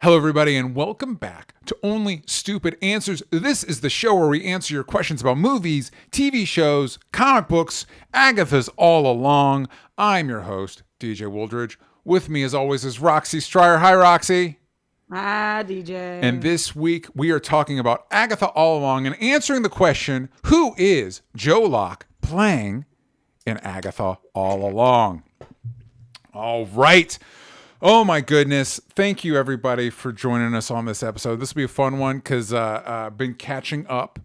Hello, everybody, and welcome back to Only Stupid Answers. This is the show where we answer your questions about movies, TV shows, comic books, Agatha's All Along. I'm your host, DJ Wooldridge. With me, as always, is Roxy Stryer. Hi, Roxy. Hi, DJ. And this week, we are talking about Agatha All Along and answering the question, who is Joe Locke playing in Agatha All Along? All right. Oh my goodness. Thank you everybody for joining us on this episode. This will be a fun one because I've been catching up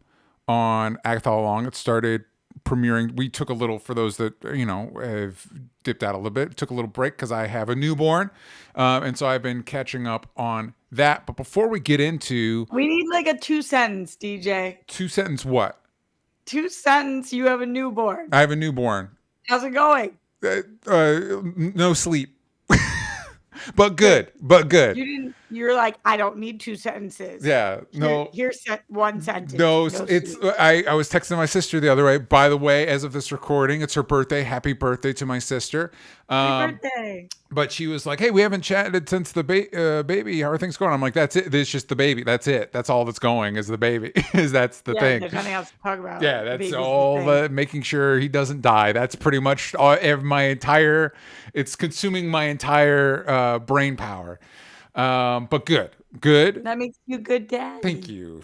on Agatha All Along. It started premiering. We took a little, for those that, have dipped out a little bit, took a little break because I have a newborn. And so I've been catching up on that. But before we get into... We need like a 2-sentence, DJ. 2-sentence what? 2-sentence, you have a newborn. I have a newborn. How's it going? No sleep. But good. You're like, I don't need 2 sentences. Yeah. No. Here's one sentence. No, it's I was texting my sister the other way. By the way, as of this recording, it's her birthday. Happy birthday to my sister. Happy birthday. But she was like, hey, we haven't chatted since the baby. How are things going? I'm like, that's it. It's just the baby. That's it. That's all that's going is the baby. That's the thing. There's nothing else to talk about. Yeah, that's all. Making sure he doesn't die. That's pretty much it's consuming my entire brain power. But good. That makes you good dad. Thank you.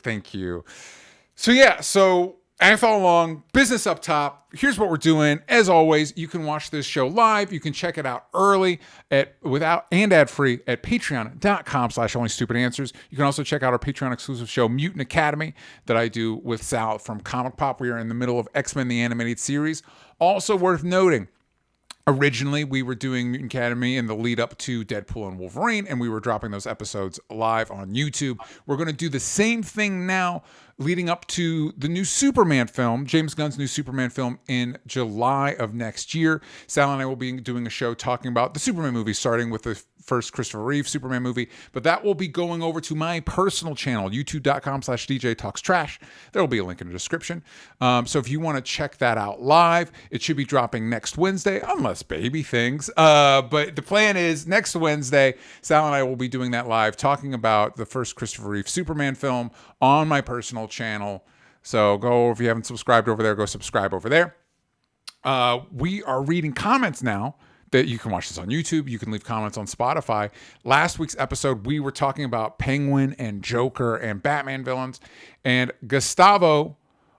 So Agatha All Along, business up top. Here's what we're doing. As always, you can watch this show live. You can check it out early without and ad-free at patreon.com/onlystupidanswers. You can also check out our Patreon exclusive show, Mutant Academy, that I do with Sal from Comic Pop. We are in the middle of X-Men the Animated Series. Also worth noting, originally, we were doing Mutant Academy in the lead up to Deadpool and Wolverine, and we were dropping those episodes live on YouTube. We're going to do the same thing now, leading up to the new Superman film, James Gunn's new Superman film in July of next year. Sal and I will be doing a show talking about the Superman movie, starting with the first Christopher Reeve Superman movie, but that will be going over to my personal channel, youtube.com/DJ Talks Trash. There will be a link in the description. So if you want to check that out live, it should be dropping next Wednesday, unless baby things. But the plan is next Wednesday, Sal and I will be doing that live, talking about the first Christopher Reeve Superman film on my personal channel. So go, if you haven't subscribed over there, go subscribe over there. We are reading comments now. That you can watch this on YouTube. You can leave comments on Spotify. Last week's episode, we were talking about Penguin and Joker and Batman villains. And Gustavo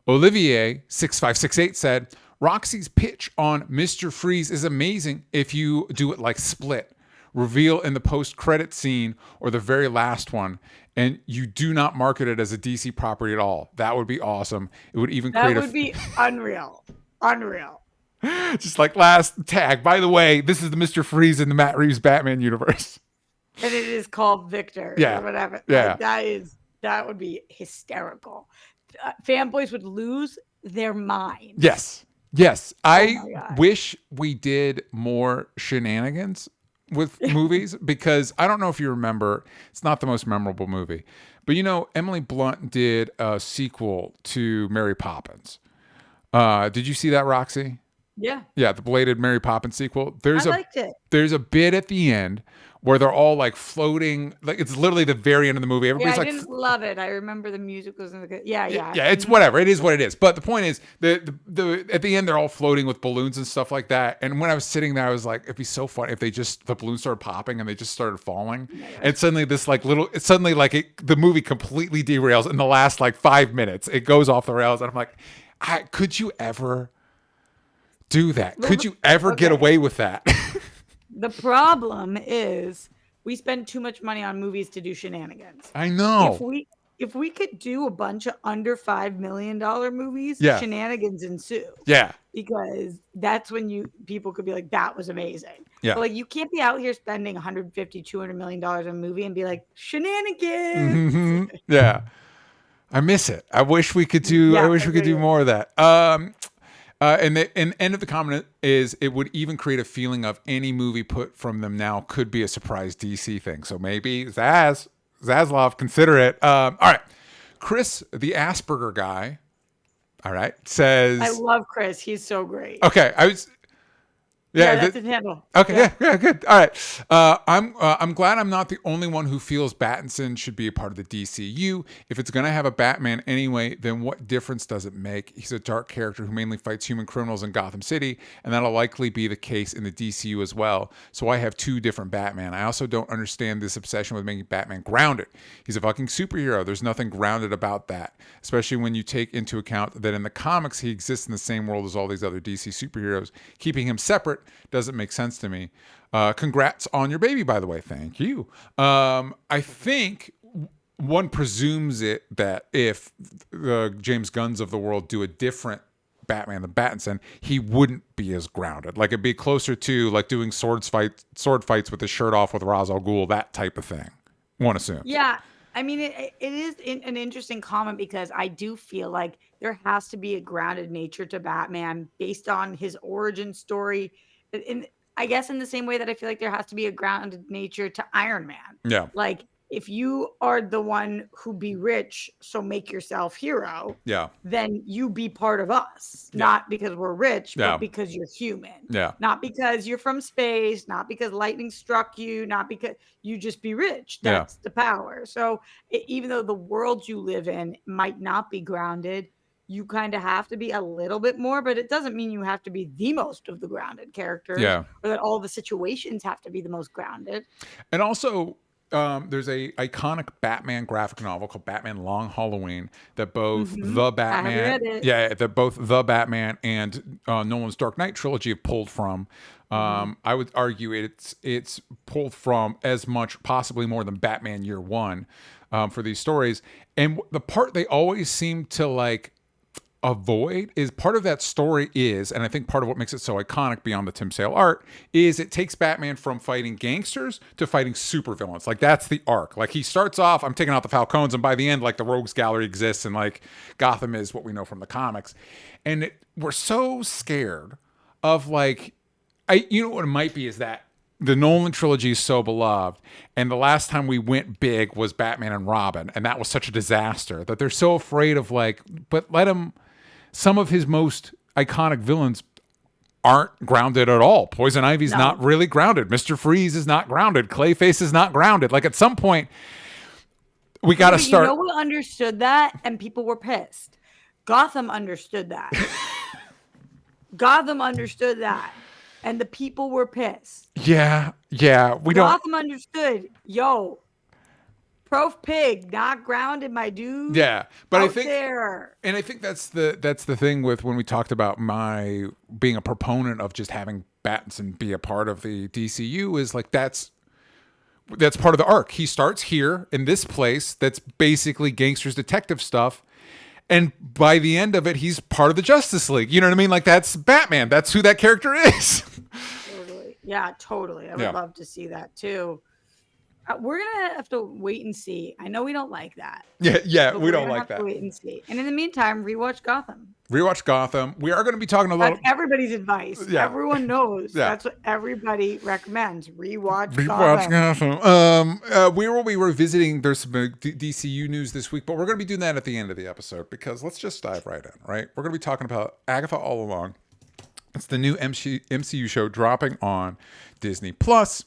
Olivier 6568 said, Roxy's pitch on Mr. Freeze is amazing if you do it like Split. Reveal in the post-credit scene or the very last one. And you do not market it as a DC property at all. That would be awesome. It would even that would be unreal. Just like last tag. By the way, this is the Mr. Freeze in the Matt Reeves Batman universe. And it is called Victor. Yeah. Or whatever. Yeah. Like, that would be hysterical. Fanboys would lose their mind. Yes. I wish we did more shenanigans with movies because I don't know if you remember, it's not the most memorable movie. But Emily Blunt did a sequel to Mary Poppins. Did you see that, Roxy? Yeah, the belated Mary Poppins sequel. I liked it. There's a bit at the end where they're all like floating, like it's literally the very end of the movie. Everybody's I didn't love it. I remember the music wasn't good. Yeah. It's whatever. It is what it is. But the point is, the at the end they're all floating with balloons and stuff like that. And when I was sitting there, I was like, it'd be so fun if the balloons started popping and they just started falling, and suddenly the movie completely derails in the last like 5 minutes. It goes off the rails, and I'm like, could you ever do that? Could you ever get away with that? The problem is we spend too much money on movies to do shenanigans. I know. If we could do a bunch of under $5 million movies, shenanigans ensue. Yeah. Because that's when people could be like, that was amazing. Yeah. But you can't be out here spending $150, $200 million on a movie and be like, shenanigans. Mm-hmm. Yeah. I miss it. I wish we could do. I wish we could do more of that. And the end of the comment is, it would even create a feeling of any movie put from them now could be a surprise DC thing. So maybe Zaslav, consider it. All right, Chris, the Asperger guy. All right, says, I love Chris. He's so great. Okay, Yeah, Yeah. that's his handle. Okay, Yeah. yeah, good. All right. I'm glad I'm not the only one who feels Battinson should be a part of the DCU. If it's gonna have a Batman anyway, then what difference does it make? He's a dark character who mainly fights human criminals in Gotham City, and that'll likely be the case in the DCU as well. So I have two different Batman. I also don't understand this obsession with making Batman grounded. He's a fucking superhero. There's nothing grounded about that, especially when you take into account that in the comics he exists in the same world as all these other DC superheroes. Keeping him separate doesn't make sense to me. Congrats on your baby, by the way. Thank you. I think one presumes it that if the James Gunns of the world do a different Batman than Pattinson, he wouldn't be as grounded. Like it'd be closer to like doing sword fights with his shirt off with Ra's al Ghul, that type of thing. One assumes. Yeah. I mean, it is an interesting comment because I do feel like there has to be a grounded nature to Batman based on his origin story. I guess in the same way that I feel like there has to be a grounded nature to Iron Man. Yeah. Like if you are the one who be rich, so make yourself hero. Yeah. Then you be part of us, not because we're rich, Yeah. but because you're human. Yeah. Not because you're from space, not because lightning struck you, not because you just be rich. That's the power. So even though the world you live in might not be grounded, you kind of have to be a little bit more, but it doesn't mean you have to be the most of the grounded characters or that all the situations have to be the most grounded. And also, there's a iconic Batman graphic novel called Batman Long Halloween that both the Batman, that both the Batman and Nolan's Dark Knight trilogy have pulled from. I would argue it's pulled from as much, possibly more than Batman Year One for these stories. And the part they always seem to like avoid is part of that story is, and I think part of what makes it so iconic beyond the Tim Sale art is it takes Batman from fighting gangsters to fighting supervillains. Like that's the arc. Like he starts off, I'm taking out the Falcons, and by the end, like the Rogues Gallery exists, and like Gotham is what we know from the comics. And we're so scared of like, you know what it might be is that the Nolan trilogy is so beloved, and the last time we went big was Batman and Robin, and that was such a disaster that they're so afraid of like, but let him. Some of his most iconic villains aren't grounded at all. Poison Ivy's not really grounded. Mr. Freeze is not grounded. Clayface is not grounded. Like at some point, we got to start. You know who understood that, and people were pissed. Gotham understood that. Gotham understood that, and the people were pissed. Yeah. Gotham understood. Yo. Prof Pig, not grounded, my dude. Yeah, but I think that's the thing with when we talked about my being a proponent of just having Pattinson be a part of the DCU is like that's part of the arc. He starts here in this place that's basically gangsters detective stuff, and by the end of it, he's part of the Justice League. You know what I mean? Like that's Batman. That's who that character is. Totally. Yeah, totally. I would love to see that too. We're gonna have to wait and see. I know we don't like that. Yeah, we don't like that. Wait and see. And in the meantime, rewatch Gotham. Rewatch Gotham. We are going to be talking a little. That's everybody's advice. Yeah. Everyone knows. Yeah. That's what everybody recommends. Rewatch Gotham. We will be revisiting. There's some DCU news this week, but we're going to be doing that at the end of the episode because let's just dive right in. Right, we're going to be talking about Agatha All Along. It's the new MCU show dropping on Disney Plus.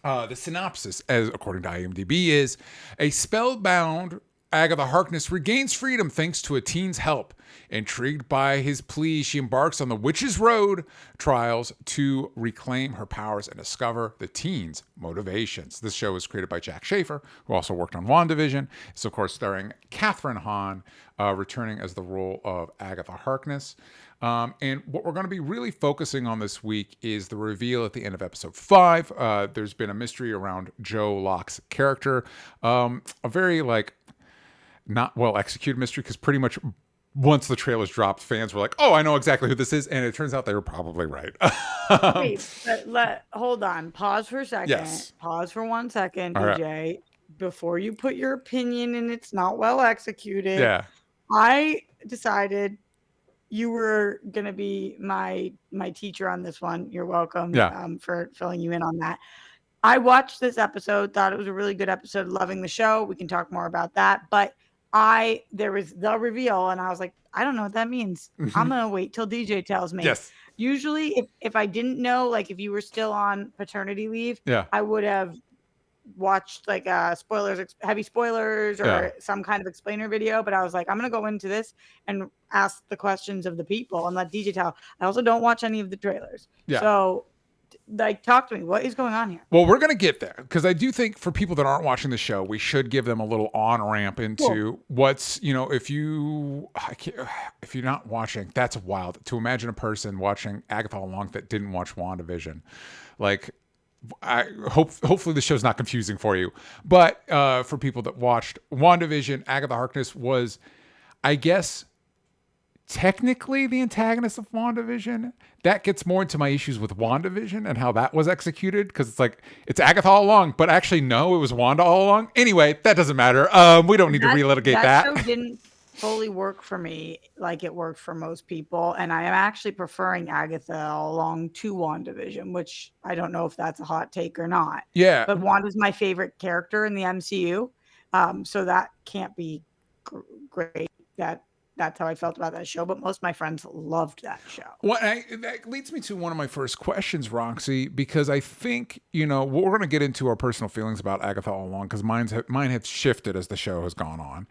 The synopsis, as according to IMDb, is a spellbound Agatha Harkness regains freedom thanks to a teen's help. Intrigued by his plea, she embarks on the Witch's Road trials to reclaim her powers and discover the teen's motivations. This show is created by Jack Schaefer, who also worked on WandaVision. It's, of course, starring Kathryn Hahn, returning as the role of Agatha Harkness. And what we're going to be really focusing on this week is the reveal at the end of episode 5. There's been a mystery around Joe Locke's character. A very, not well executed mystery because pretty much once the trailers dropped, fans were like, oh, I know exactly who this is. And it turns out they were probably right. Wait, hold on. Pause for a second. Yes. Pause for 1 second, All DJ. right. Before you put your opinion and it's not well executed. Yeah. I decided you were going to be my teacher on this one. You're welcome for filling you in on that. I watched this episode, thought it was a really good episode, loving the show. We can talk more about that. But there was the reveal, and I was like, I don't know what that means. I'm gonna wait till DJ tells me. Yes. Usually, if I didn't know, like if you were still on paternity leave, Yeah. I would have watched like heavy spoilers or some kind of explainer video. But I was like, I'm gonna go into this and ask the questions of the people and let DJ tell. I also don't watch any of the trailers. Yeah. So like, talk to me. What is going on here? Well, we're going to get there because I do think for people that aren't watching the show, we should give them a little on ramp into what's, if you're not watching, that's wild to imagine a person watching Agatha All Along that didn't watch WandaVision. Like, hopefully the show's not confusing for you, but for people that watched WandaVision, Agatha Harkness was, I guess, technically the antagonist of WandaVision. That gets more into my issues with WandaVision and how that was executed, because it's like, it's Agatha all along, but actually no, it was Wanda all along. Anyway, that doesn't matter. We don't need to relitigate that. That show didn't fully work for me like it worked for most people, and I am actually preferring Agatha All Along to WandaVision, which I don't know if that's a hot take or not. Yeah. But Wanda's my favorite character in the MCU, so that can't be great. That's how I felt about that show, but most of my friends loved that show. Well, that leads me to one of my first questions, Roxy, because I think, we're going to get into our personal feelings about Agatha All Along, because mine have shifted as the show has gone on.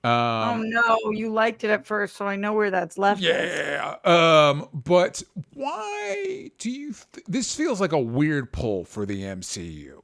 Oh no, you liked it at first, so I know where that's left. Yeah. But why do you? This feels like a weird pull for the MCU.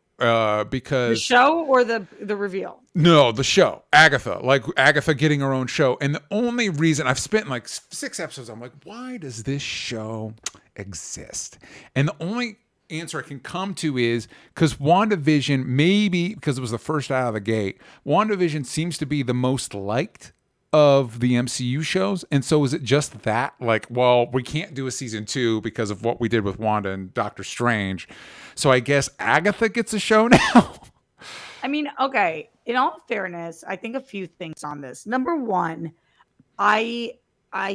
Because the show or the reveal? No, the show. Agatha getting her own show. And the only reason I've spent like 6 episodes, I'm like, why does this show exist? And the only answer I can come to is because WandaVision, maybe because it was the first out of the gate, WandaVision seems to be the most liked of the MCU shows. And so is it just that? Like, well, we can't do a season 2 because of what we did with Wanda and Doctor Strange. So I guess Agatha gets a show now. I mean, okay. In all fairness, I think a few things on this. Number one, I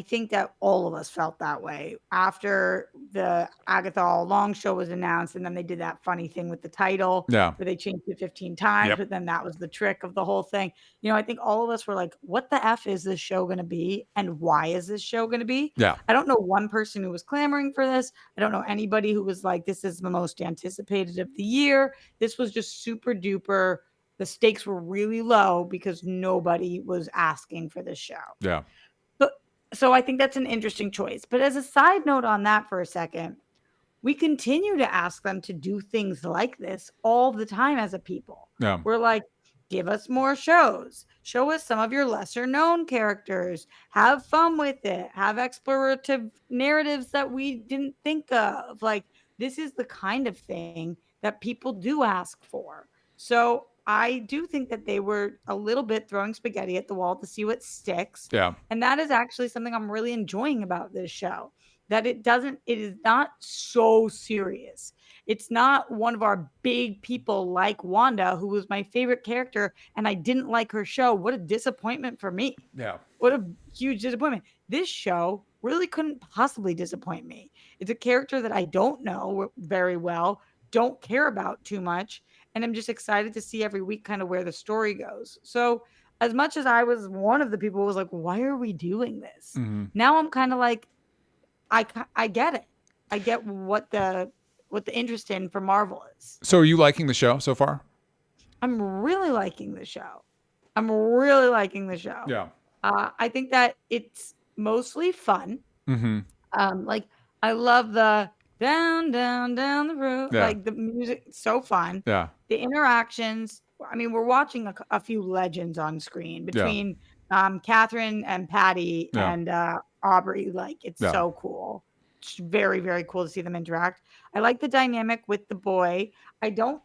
think that all of us felt that way after the Agatha All Along show was announced, and then they did that funny thing with the title where they changed it 15 times, but then that was the trick of the whole thing. I think all of us were like, what the F is this show going to be, and why is this show going to be? Yeah. I don't know one person who was clamoring for this. I don't know anybody who was like, this is the most anticipated of the year. This was just super duper. The stakes were really low because nobody was asking for this show. Yeah. So I think that's an interesting choice. But as a side note on that for a second, we continue to ask them to do things like this all the time as a people. Yeah. We're like, give us more shows. Show us some of your lesser known characters. Have fun with it. Have explorative narratives that we didn't think of. Like, this is the kind of thing that people do ask for. So I do think that they were a little bit throwing spaghetti at the wall to see what sticks. Yeah. And that is actually something I'm really enjoying about this show, that it is not so serious. It's not one of our big people like Wanda, who was my favorite character, and I didn't like her show. What a disappointment for me. Yeah. What a huge disappointment. This show really couldn't possibly disappoint me. It's a character that I don't know very well, don't care about too much, and I'm just excited to see every week kind of where the story goes. So as much as I was one of the people who was like, why are we doing this? Mm-hmm. Now I'm kind of like, I get it. I get what the interest in for Marvel is. So are you liking the show so far? I'm really liking the show. Yeah. I think that it's mostly fun. Mm-hmm. Like, I love the down the road. Yeah. Like, the music, so fun. Yeah. The interactions. I mean, we're watching a few legends on screen between Kathryn and Patty and Aubrey. Like, it's so cool. It's very, very cool to see them interact. I like the dynamic with the boy. I don't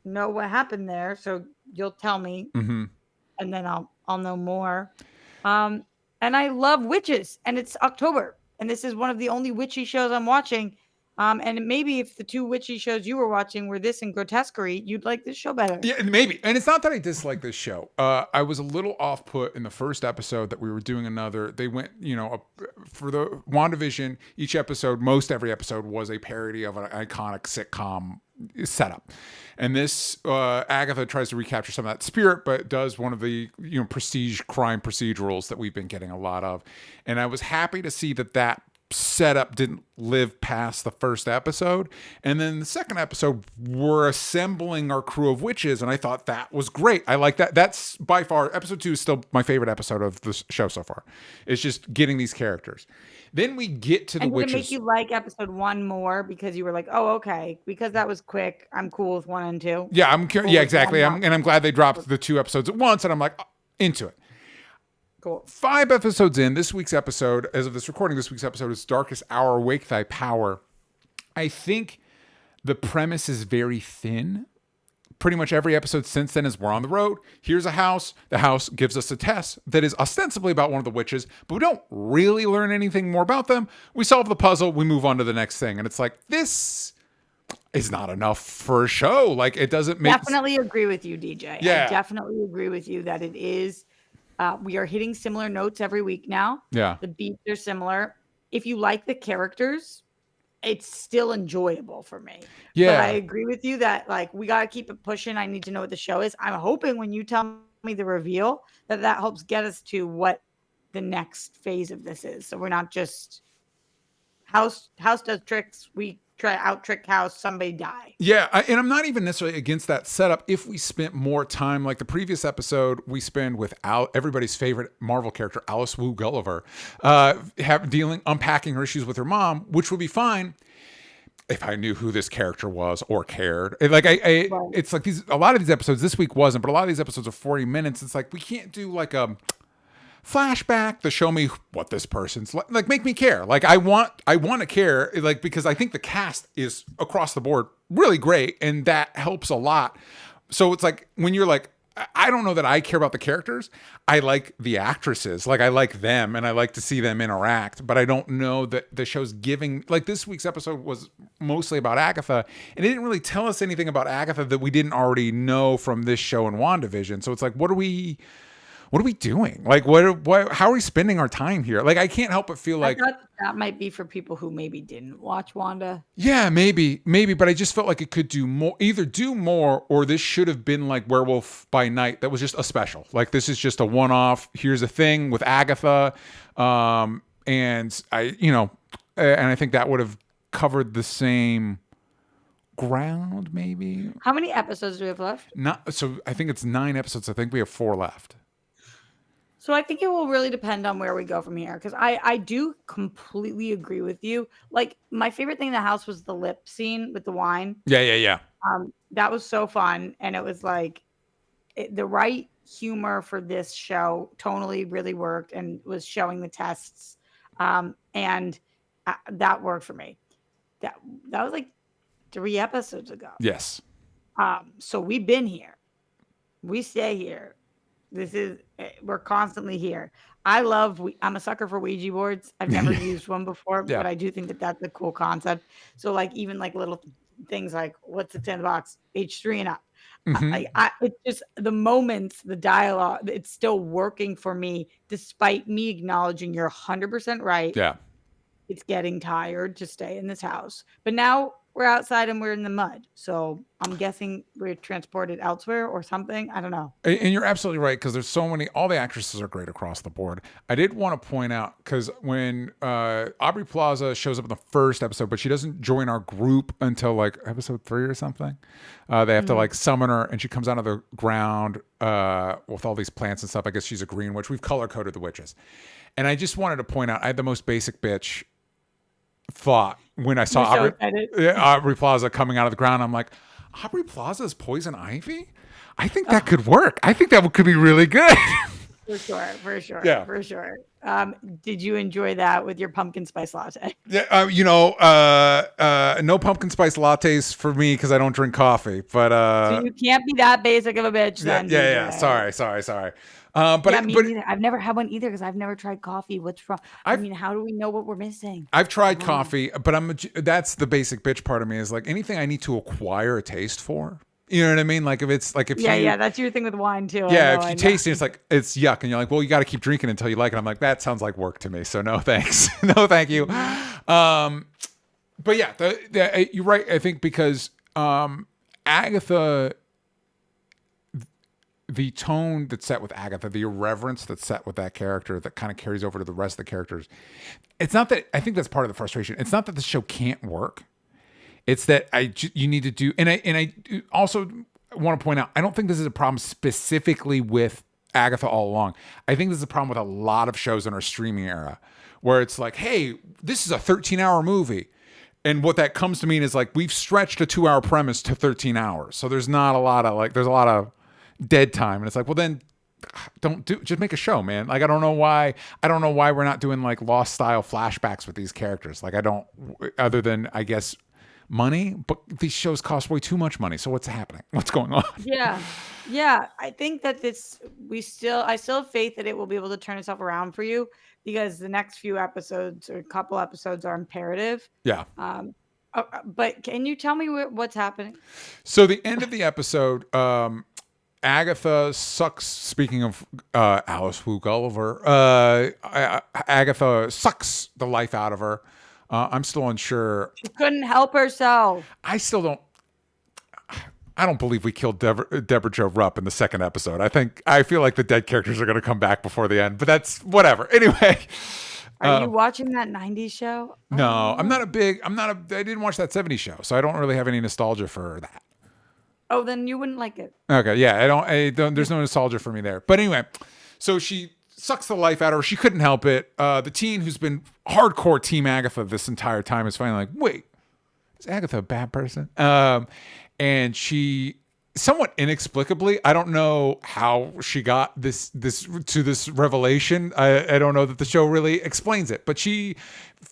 know what happened there, so you'll tell me, and then I'll know more. And I love witches, and it's October, and this is one of the only witchy shows I'm watching. And maybe if the 2 witchy shows you were watching were this and Grotesquerie, you'd like this show better. Yeah, maybe. And it's not that I dislike this show. I was a little off put in the first episode that we were doing another. They went, for the WandaVision, most every episode was a parody of an iconic sitcom setup. And this Agatha tries to recapture some of that spirit, but does one of the prestige crime procedurals that we've been getting a lot of. And I was happy to see that setup didn't live past the first episode. And then the second episode, we're assembling our crew of witches, and I thought that was great. I like that. That's by far, episode 2 is still my favorite episode of the show so far. It's just getting these characters. Then we get to the witches. Did it make you like episode 1 more because you were like, oh, okay, because that was quick, I'm cool with 1 and 2? Yeah, exactly. I'm glad they dropped the 2 episodes at once, and I'm like, into it. Cool. 5 episodes in, this week's episode, as of this recording, this week's episode is Darkest Hour, Wake Thy Power. I think the premise is very thin. Pretty much every episode since then is we're on the road. Here's a house. The house gives us a test that is ostensibly about one of the witches, but we don't really learn anything more about them. We solve the puzzle. We move on to the next thing. And it's like, this is not enough for a show. Like, it doesn't make... Definitely agree with you, DJ. Yeah. I definitely agree with you that it is... we are hitting similar notes every week now. Yeah. The beats are similar. If you like the characters, it's still enjoyable for me. Yeah. But I agree with you that like we got to keep it pushing. I need to know what the show is. I'm hoping when you tell me the reveal that helps get us to what the next phase of this is. So we're not just house does tricks. We try out trick house, somebody die. Yeah, and I'm not even necessarily against that setup if we spent more time, like the previous episode we spend with everybody's favorite Marvel character, Alice Wu Gulliver, unpacking her issues with her mom, which would be fine if I knew who this character was or cared. It's like a lot of these episodes, this week wasn't, but a lot of these episodes are 40 minutes. It's like we can't do like a flashback to show me what this person's like, make me care. Like I want to care, like, because I think the cast is across the board really great, and that helps a lot. So it's like when you're like, I don't know that I care about the characters. I like the actresses, like I like them, and I like to see them interact. But I don't know that the show's giving. Like this week's episode was mostly about Agatha, and it didn't really tell us anything about Agatha that we didn't already know from this show and WandaVision. So it's like, what are we doing? Like, how are we spending our time here? Like, I can't help but feel like that might be for people who maybe didn't watch Wanda. Yeah, maybe, but I just felt like it could do more, or this should have been like Werewolf by Night. That was just a special. Like, this is just a one-off. Here's a thing with Agatha. And I think that would have covered the same ground, maybe. How many episodes do we have left? So I think it's 9 episodes. I think we have 4 left. So I think it will really depend on where we go from here, because I do completely agree with you. Like, my favorite thing in the house was the lip scene with the wine. Yeah. That was so fun, and it was like the right humor for this show. Tonally really worked and was showing the tests, and that worked for me. That was like 3 episodes ago. Yes. So we've been here. We stay here. We're constantly here. I'm a sucker for Ouija boards. I've never used one before, but I do think that that's a cool concept. So like even like little things like what's the 10 box, H3 and up. Mm-hmm. It's just the moments, the dialogue, it's still working for me, despite me acknowledging you're 100% right. Yeah. It's getting tired to stay in this house. But now we're outside and we're in the mud. So I'm guessing we're transported elsewhere or something. I don't know. And you're absolutely right, because there's so many, all the actresses are great across the board. I did want to point out, because when Aubrey Plaza shows up in the first episode, but she doesn't join our group until like episode 3 or something. They have to like summon her, and she comes out of the ground with all these plants and stuff. I guess she's a green witch. We've color-coded the witches. And I just wanted to point out, I had the most basic bitch thought when I saw Aubrey Plaza coming out of the ground. I'm like, Aubrey Plaza is poison ivy? I think that could work. I think that could be really good. For sure. Yeah. For sure. Did you enjoy that with your pumpkin spice latte? Yeah, no pumpkin spice lattes for me because I don't drink coffee. But so you can't be that basic of a bitch then. Yeah. Sorry. I've never had one either because I've never tried coffee. What's wrong? How do we know what we're missing? I've tried coffee, but that's the basic bitch part of me, is like anything I need to acquire a taste for. You know what I mean? Like if that's your thing with wine too. Yeah, if you taste it, it's like it's yuck, and you're like, well, you got to keep drinking until you like it. I'm like, that sounds like work to me, so no thanks, no thank you. But yeah, you're right. I think because Agatha, the tone that's set with Agatha, the irreverence that's set with that character that kind of carries over to the rest of the characters. It's not that, I think that's part of the frustration. It's not that the show can't work. It's that you need to do, and I also want to point out, I don't think this is a problem specifically with Agatha All Along. I think this is a problem with a lot of shows in our streaming era where it's like, hey, this is a 13-hour movie. And what that comes to mean is like, we've stretched a 2-hour premise to 13 hours. So there's not a lot of there's a lot of dead time. And it's like, well, then just make a show, man. Like, I don't know why we're not doing like Lost style flashbacks with these characters. Like, other than, I guess, money, but these shows cost way too much money. So what's happening? What's going on? Yeah. I think that I still have faith that it will be able to turn itself around for you, because the next few episodes or couple episodes are imperative. Yeah. But can you tell me what's happening? So the end of the episode, Agatha sucks. Speaking of Alice Wu Gulliver, Agatha sucks the life out of her. I'm still unsure. She couldn't help herself. I don't believe we killed Deborah Jo Rupp in the second episode. I feel like the dead characters are going to come back before the end, but that's whatever. Anyway. Are you watching that 90s show? No, I didn't watch that 70s show, so I don't really have any nostalgia for that. Oh, then you wouldn't like it. Okay. Yeah. I don't, there's no nostalgia for me there, but anyway, so she sucks the life out of her. She couldn't help it. The teen who's been hardcore Team Agatha this entire time is finally like, wait, is Agatha a bad person? And she somewhat inexplicably, I don't know how she got this revelation. I don't know that the show really explains it, but she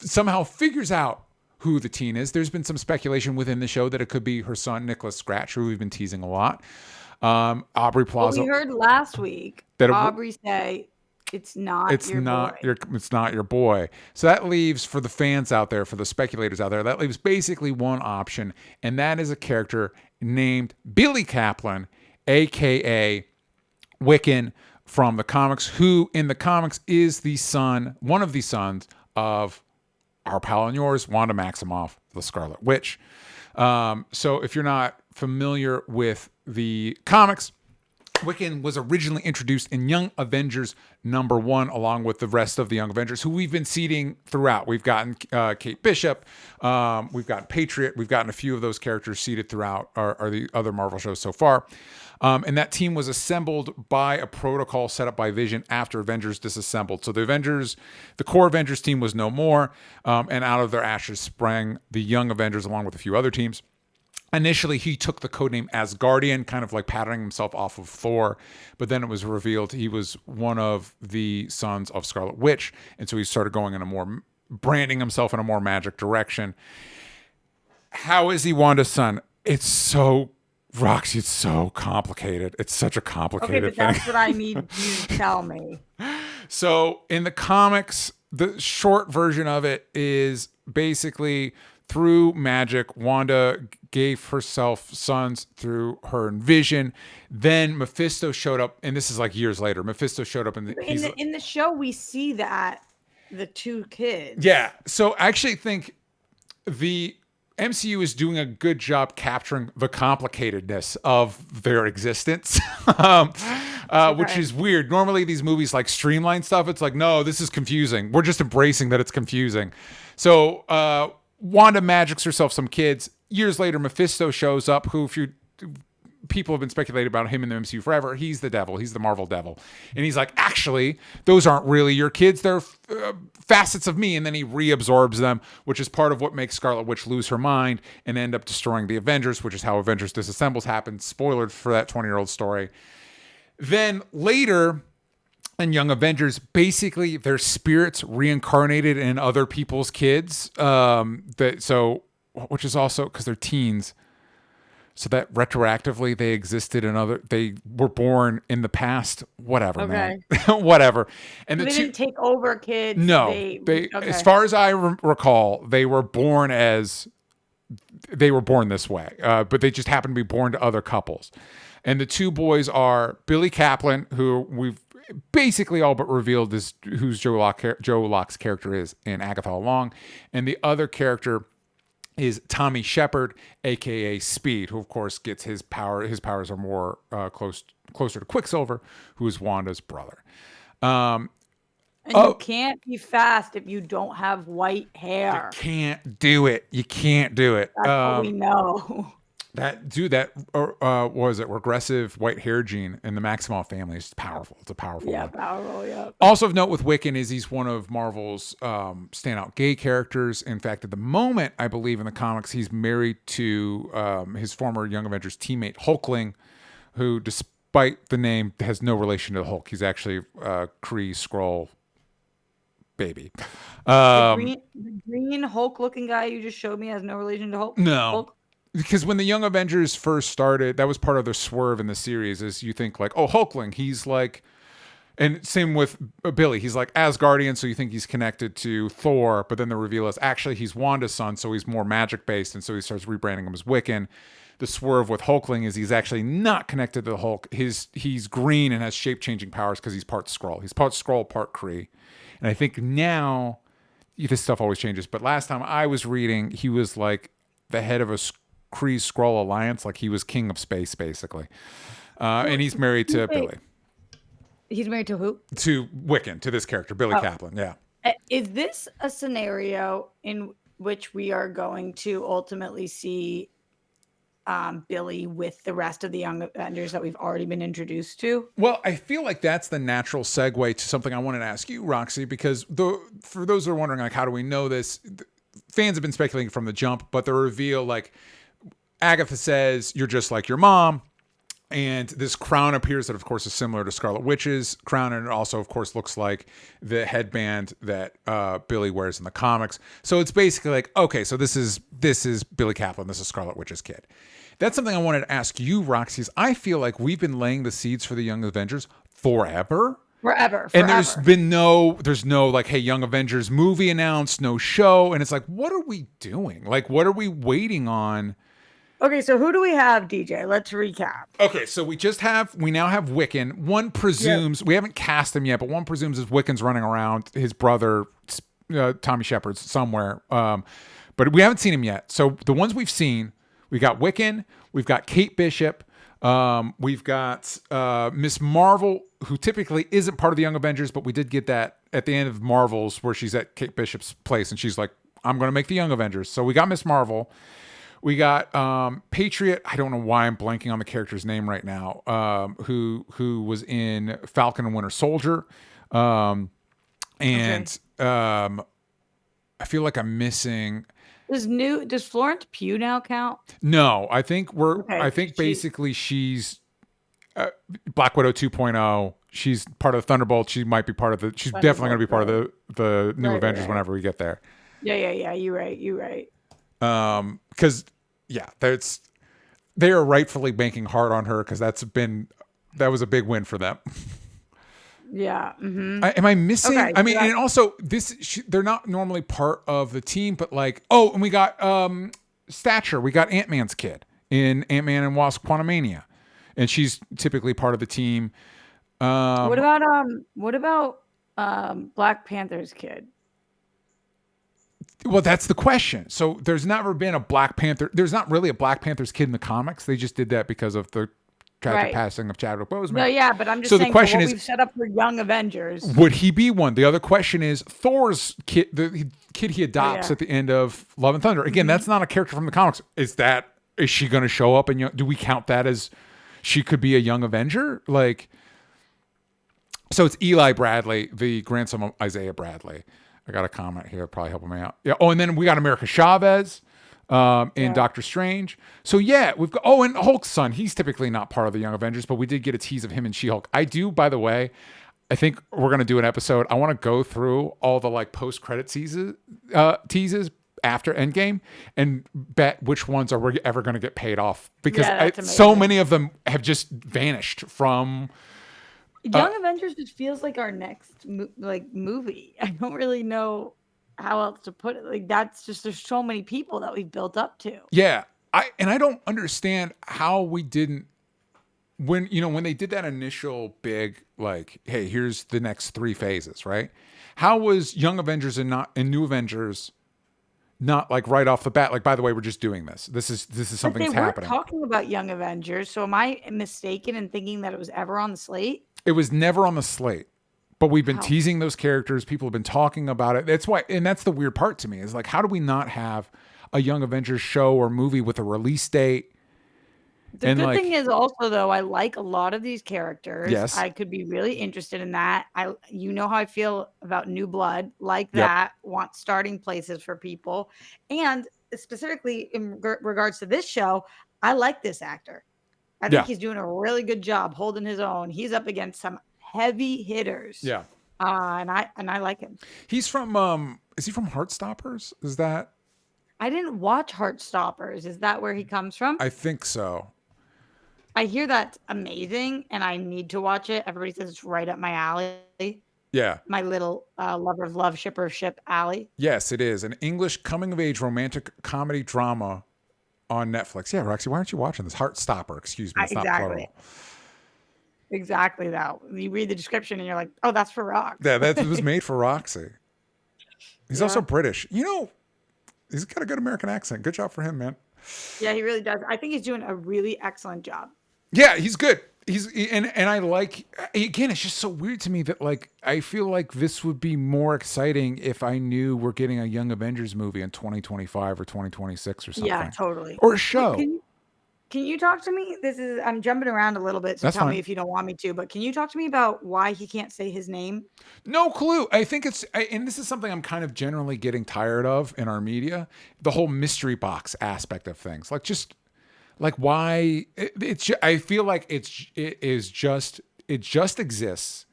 somehow figures out who the teen is. There's been some speculation within the show that it could be her son, Nicholas Scratch, who we've been teasing a lot. Aubrey Plaza. Well, we heard last week that Aubrey say it's not your boy. So that leaves, for the fans out there, for the speculators out there, that leaves basically one option, and that is a character named Billy Kaplan, aka Wiccan from the comics, who in the comics is one of the sons of our pal and yours, Wanda Maximoff, the Scarlet Witch. So if you're not familiar with the comics, Wiccan was originally introduced in Young Avengers #1, along with the rest of the Young Avengers, who we've been seeding throughout. We've gotten Kate Bishop, we've gotten Patriot, we've gotten a few of those characters seeded throughout are the other Marvel shows so far. And that team was assembled by a protocol set up by Vision after Avengers disassembled. So the core Avengers team was no more, and out of their ashes sprang the Young Avengers along with a few other teams. Initially, he took the codename Asgardian, kind of like patterning himself off of Thor, but then it was revealed he was one of the sons of Scarlet Witch, and so he started going in branding himself in a more magic direction. How is he Wanda's son? Roxy, it's so complicated. It's such a complicated thing. That's what I need you to tell me. So in the comics, the short version of it is basically, through magic, Wanda gave herself sons through her Vision. Then Mephisto showed up, and this is like years later. Mephisto showed up in the show. We see that the two kids. Yeah. So I actually think the MCU is doing a good job capturing the complicatedness of their existence, which is weird. Normally these movies like streamline stuff. It's like, no, this is confusing. We're just embracing that it's confusing. So Wanda magics herself some kids. Years later, Mephisto shows up, who, people have been speculating about him in the MCU forever. He's the devil. He's the Marvel devil. And he's like, actually, those aren't really your kids. They're facets of me. And then he reabsorbs them, which is part of what makes Scarlet Witch lose her mind and end up destroying the Avengers, which is how Avengers Disassembles happened. Spoiler for that 20-year-old story. Then later in Young Avengers, basically their spirits reincarnated in other people's kids. Which is also because they're teens. So that retroactively they existed they were born in the past, whatever, man. Whatever. And they didn't take over kids. No, as far as I recall, they were born this way, but they just happened to be born to other couples. And the two boys are Billy Kaplan, who we've basically all but revealed is who's Joe Locke's character is in Agatha All Along. And the other character is Tommy Shepard, aka Speed, who of course gets his power. His powers are more closer to Quicksilver, who is Wanda's brother. And you can't be fast if you don't have white hair. You can't do it. You can't do it. That's what we know. What was it? Regressive white hair gene in the Maximoff family is powerful. It's a powerful one. Powerful, yeah. Also of note with Wiccan is he's one of Marvel's standout gay characters. In fact, at the moment, I believe in the comics, he's married to his former Young Avengers teammate, Hulkling, who, despite the name, has no relation to the Hulk. He's actually a Kree Skrull baby. The green Hulk-looking guy you just showed me has no relation to Hulk? No. Hulk? Because when the Young Avengers first started, that was part of the swerve in the series, is you think like, oh, Hulkling, he's like, and same with Billy, he's like Asgardian, so you think he's connected to Thor, but then the reveal is actually he's Wanda's son, so he's more magic based, and so he starts rebranding him as Wiccan. The swerve with Hulkling is he's actually not connected to the Hulk. He's green and has shape changing powers because he's part Skrull. He's part Skrull, part Kree. And I think now, this stuff always changes, but last time I was reading, he was like the head of a Kree Skrull alliance, like he was king of space, basically. And he's married to Billy. He's married to who? To Wiccan, to this character, Billy Kaplan, yeah. Is this a scenario in which we are going to ultimately see Billy with the rest of the Young Avengers that we've already been introduced to? Well, I feel like that's the natural segue to something I wanted to ask you, Roxy, because for those who are wondering, like, how do we know this? Fans have been speculating from the jump, but the reveal, like, Agatha says, you're just like your mom. And this crown appears that, of course, is similar to Scarlet Witch's crown. And it also, of course, looks like the headband that Billy wears in the comics. So it's basically like, okay, so this is Billy Kaplan. This is Scarlet Witch's kid. That's something I wanted to ask you, Roxy. I feel like we've been laying the seeds for the Young Avengers forever. And there's no like, hey, Young Avengers movie announced, no show. And it's like, what are we doing? Like, what are we waiting on? Okay, so who do we have, DJ? Let's recap. Okay, so we now have Wiccan. One presumes, we haven't cast him yet, but one presumes is Wiccan's running around, his brother, Tommy Shepard's somewhere. But we haven't seen him yet. So the ones we've seen, we got Wiccan, we've got Kate Bishop, we've got Miss Marvel, who typically isn't part of the Young Avengers, but we did get that at the end of Marvels where she's at Kate Bishop's place and she's like, I'm going to make the Young Avengers. So we got Miss Marvel. We got Patriot. I don't know why I'm blanking on the character's name right now. Who was in Falcon and Winter Soldier, I feel like I'm missing. Does Florence Pugh now count? No, I think basically she's Black Widow 2.0. She's part of the Thunderbolt. She might be part of the. She's definitely going to be part of the new Avengers whenever we get there. Yeah. You're right. Because they are rightfully banking hard on her because that was a big win for them. Yeah. Mm-hmm. Am I missing? Okay, I mean, and also they're not normally part of the team, but like, and we got Stature. We got Ant-Man's kid in Ant-Man and Wasp: Quantumania, and she's typically part of the team. What about Black Panther's kid? Well, that's the question. So there's never been a Black Panther. There's not really a Black Panther's kid in the comics. They just did that because of the tragic passing of Chadwick Boseman. No, yeah, but I'm just saying. The question is, we've set up for Young Avengers. Would he be one? The other question is Thor's kid, the kid he adopts at the end of Love and Thunder. Again, that's not a character from the comics. Is she going to show up? And do we count that as she could be a Young Avenger? Like, so it's Eli Bradley, the grandson of Isaiah Bradley. I got a comment here, probably helping me out. Yeah. Oh, and then we got America Chavez in Doctor Strange. So yeah, we've got. Oh, and Hulk's son. He's typically not part of the Young Avengers, but we did get a tease of him and She-Hulk. I do, by the way. I think we're gonna do an episode. I want to go through all the like post-credit teases after Endgame and bet which ones are we ever gonna get paid off because so many of them have just vanished from. Young Avengers just feels like our next movie. I don't really know how else to put it. Like that's just there's so many people that we've built up to. Yeah, I don't understand how we didn't when they did that initial big like, hey, here's the next 3 phases, right? How was Young Avengers and New Avengers not like right off the bat, like, by the way, we're just doing this. This is But something they that's weren't happening. talking about Young Avengers, so am I mistaken in thinking that it was ever on the slate? It was never on the slate, but we've been Wow. teasing those characters. People have been talking about it. That's why, and that's the weird part to me is like, how do we not have a Young Avengers show or movie with a release date? The And good like, thing is also though, I like a lot of these characters. yes, I could be really interested in that. You know how I feel about New Blood, like Yep. that, want starting places for people. And specifically in regards to this show, I like this actor. I think Yeah. he's doing a really good job holding his own. He's up against some heavy hitters. yeah, And I like him. he's from. Is he from Heartstoppers? Is that? I didn't watch Heartstoppers. Is that where he comes from? I think so. I hear that's amazing, and I need to watch it. Everybody says it's right up my alley. Yeah. My little lover of love, shipper of ship alley. Yes, it is an English coming-of-age romantic comedy drama on Netflix. Yeah, Roxy, why aren't you watching this? Heartstopper, excuse me, it's not Exactly. plural. Exactly that. You read the description and you're like, oh, that's for Rox. Yeah, that was made for Roxy. He's Yeah. also British. You know, he's got a good American accent. Good job for him, man. Yeah, he really does. I think he's doing a really excellent job. Yeah, he's good. And I like, again, it's just so weird to me that like I feel like this would be more exciting if I knew we're getting a Young Avengers movie in 2025 or 2026 or something. Yeah, totally. Or a show. Can you talk to me? I'm jumping around a little bit, so That's tell fine. me if you don't want me to, but can you talk to me about why he can't say his name? No clue. I think and this is something I'm kind of generally getting tired of in our media, the whole mystery box aspect of things. Like just like why I feel like it just exists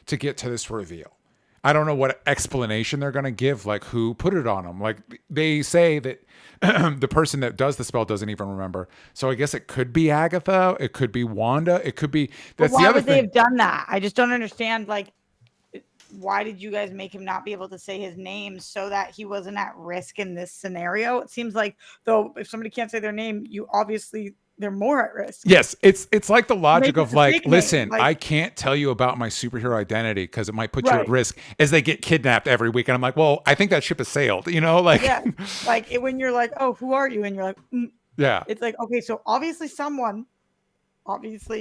to get to this reveal. I don't know what explanation they're going to give, like who put it on them. Like they say that the person that does the spell doesn't even remember. So I guess it could be Agatha. It could be Wanda. It could be, that's Why the other would they thing. have done that? I just don't understand. Like, why did you guys make him not be able to say his name so that he wasn't at risk in this scenario? It seems like, though, if somebody can't say their name, they're more at risk. Yes, it's like the logic Make it of the like, fake name, listen, like- I can't tell you about my superhero identity because it might put you Right. at risk as they get kidnapped every week. And I'm like, well, I think that ship has sailed, you know, like, Yeah, like when you're like, oh, who are you? And you're like, yeah, it's like, okay, so obviously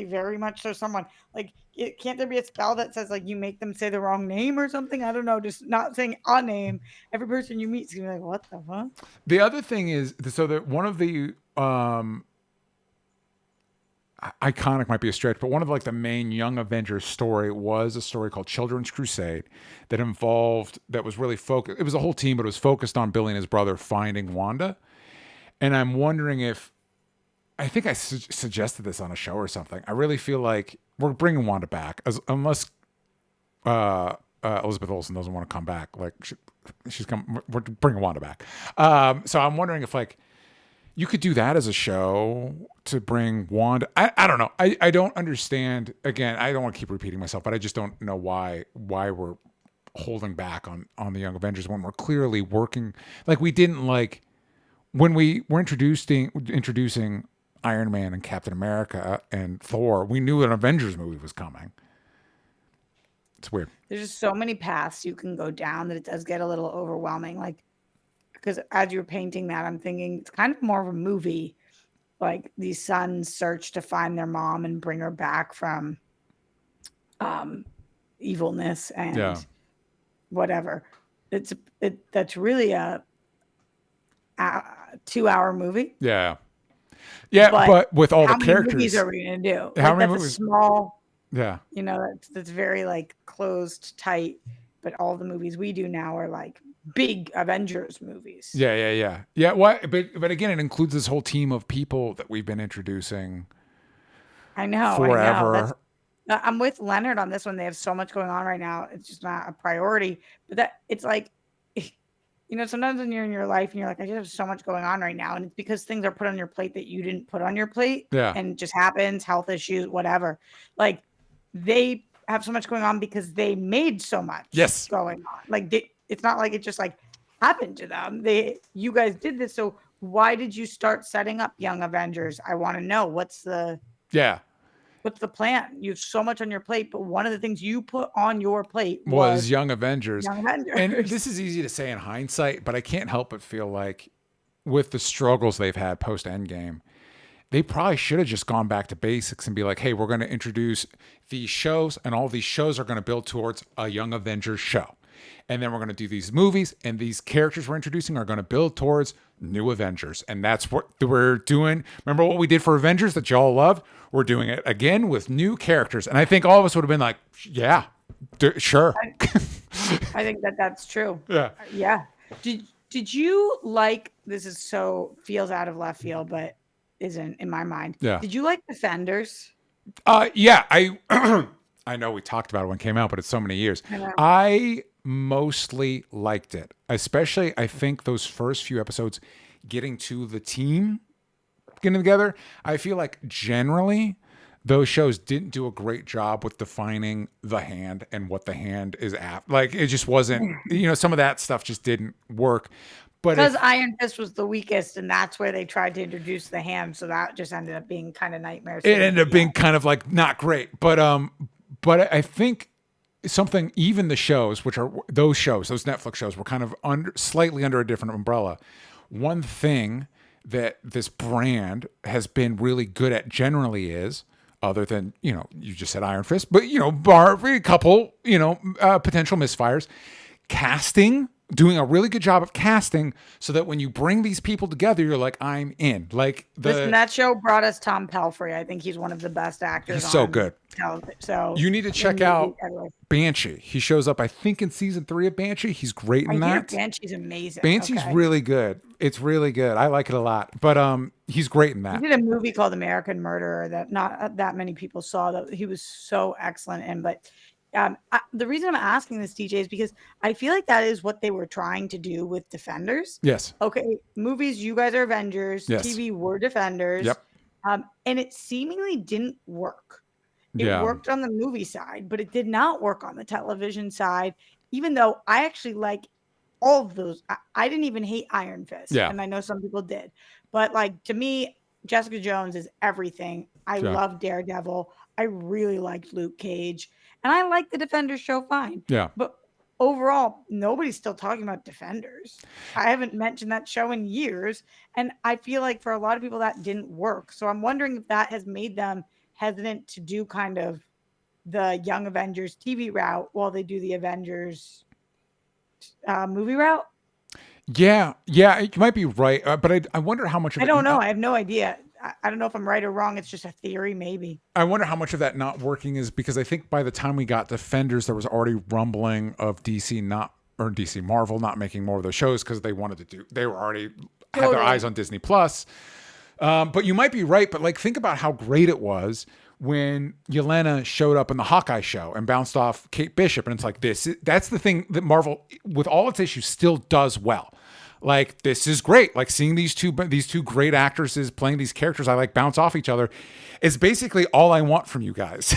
very much so someone, like, can't there be a spell that says like you make them say the wrong name or something? I don't know, just not saying a name. Every person you meet is gonna be like, what the fuck? The other thing is, so that one of the iconic might be a stretch, but one of like the main Young Avengers story was a story called Children's Crusade that was really focused. It was a whole team, but it was focused on Billy and his brother finding Wanda. And I'm wondering I think I suggested this on a show or something. I really feel like we're bringing Wanda back, unless Elizabeth Olsen doesn't want to come back. Like we're bringing Wanda back. So I'm wondering if like you could do that as a show to bring Wanda. I don't know. I don't understand. Again, I don't want to keep repeating myself, but I just don't know why we're holding back on the Young Avengers when we're clearly working. Like we didn't like when we were introducing Iron Man and Captain America and Thor. We knew an Avengers movie was coming. It's weird. There's just so many paths you can go down that it does get a little overwhelming. Like, because as you're painting that, I'm thinking it's kind of more of a movie. Like these sons search to find their mom and bring her back from evilness and whatever. That's really a 2-hour movie. Yeah. Yeah, but with all the characters. How many movies are we going to do? How many that's movies? A small, yeah. You know, that's very like closed, tight. But all the movies we do now are like big Avengers movies. Yeah. What? But again, it includes this whole team of people that we've been introducing. I know. Forever. I'm with Leonard on this one. They have so much going on right now. It's just not a priority. But it's like, you know, sometimes when you're in your life and you're like, I just have so much going on right now. And it's because things are put on your plate that you didn't put on your plate. Yeah. And it just happens, health issues, whatever. Like they have so much going on because they made so much going on. Like it's not like it just like happened to them. You guys did this. So why did you start setting up Young Avengers? I want to know what's the... Yeah. what's the plan? You have so much on your plate, but one of the things you put on your plate was Young Avengers. Young Avengers. And this is easy to say in hindsight, but I can't help but feel like with the struggles they've had post Endgame, they probably should have just gone back to basics and be like, hey, we're going to introduce these shows, and all these shows are going to build towards a Young Avengers show. And then we're going to do these movies, and these characters we're introducing are going to build towards new Avengers. And that's what we're doing. Remember what we did for Avengers that y'all loved? We're doing it again with new characters. And I think all of us would have been like, yeah, sure. I think that's true. Yeah. Yeah. Did you like, this is so feels out of left field, but isn't in my mind. Yeah. Did you like Defenders? Yeah, I know we talked about it when it came out, but it's so many years. I mostly liked it, especially I think those first few episodes getting to the team getting together. I feel like generally those shows didn't do a great job with defining the hand and what the hand is at. Like it just wasn't, some of that stuff just didn't work. But because Iron Fist was the weakest, and that's where they tried to introduce the hand, so that just ended up being kind of nightmare. It ended up being kind of like not great. But I think something, even the shows, which are those Netflix shows, were kind of slightly under a different umbrella. One thing that this brand has been really good at generally is, other than, you just said Iron Fist, but, bar a couple, potential misfires, casting, doing a really good job of casting so that when you bring these people together, you're like, I'm in. Like Listen, that show brought us Tom Pelphrey. I think he's one of the best actors. He's so good. So you need to check out Banshee. He shows up, I think, in season 3 of Banshee. He's great in that. Banshee's amazing. Banshee's really good. It's really good. I like it a lot. But he's great in that. He did a movie called American Murderer that not that many people saw. That he was so excellent in. But the reason I'm asking this, TJ, is because I feel like that is what they were trying to do with Defenders. Yes. Okay, movies, you guys are Avengers. Yes. TV, we're Defenders. Yep. And it seemingly didn't work. It worked on the movie side, but it did not work on the television side, even though I actually like all of those. I didn't even hate Iron Fist. Yeah. And I know some people did. But like to me, Jessica Jones is everything. I love Daredevil. I really liked Luke Cage. And I like the Defenders show fine. Yeah. But overall, nobody's still talking about Defenders. I haven't mentioned that show in years. And I feel like for a lot of people that didn't work. So I'm wondering if that has made them hesitant to do kind of the Young Avengers TV route while they do the Avengers movie route. Yeah, you might be right. But I wonder how much of I don't know. I have no idea. I don't know if I'm right or wrong. It's just a theory, maybe. I wonder how much of that not working is because I think by the time we got Defenders, there was already rumbling of DC Marvel not making more of those shows because they wanted to do. They were already had their eyes on Disney Plus. But you might be right. But like, think about how great it was when Yelena showed up in the Hawkeye show and bounced off Kate Bishop, and it's like that's the thing that Marvel, with all its issues, still does well. Like, this is great. Like, seeing these two great actresses playing these characters I like bounce off each other is basically all I want from you guys.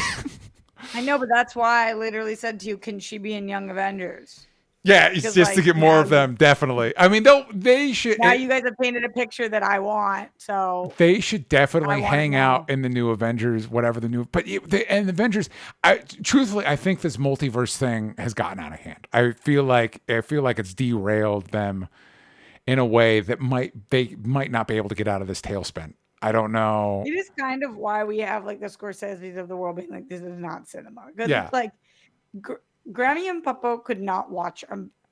I know, but that's why I literally said to you, can she be in Young Avengers? Yeah, it's just to get more of them, definitely. I mean, they should. Now you guys have painted a picture that I want, so they should definitely hang out in the new Avengers, whatever the new. But and the Avengers, truthfully, I think this multiverse thing has gotten out of hand. I feel like it's derailed them in a way that they might not be able to get out of this tailspin. I don't know. It is kind of why we have like the Scorsese's of the world being like, this is not cinema. Because it's like Granny and Puppo could not watch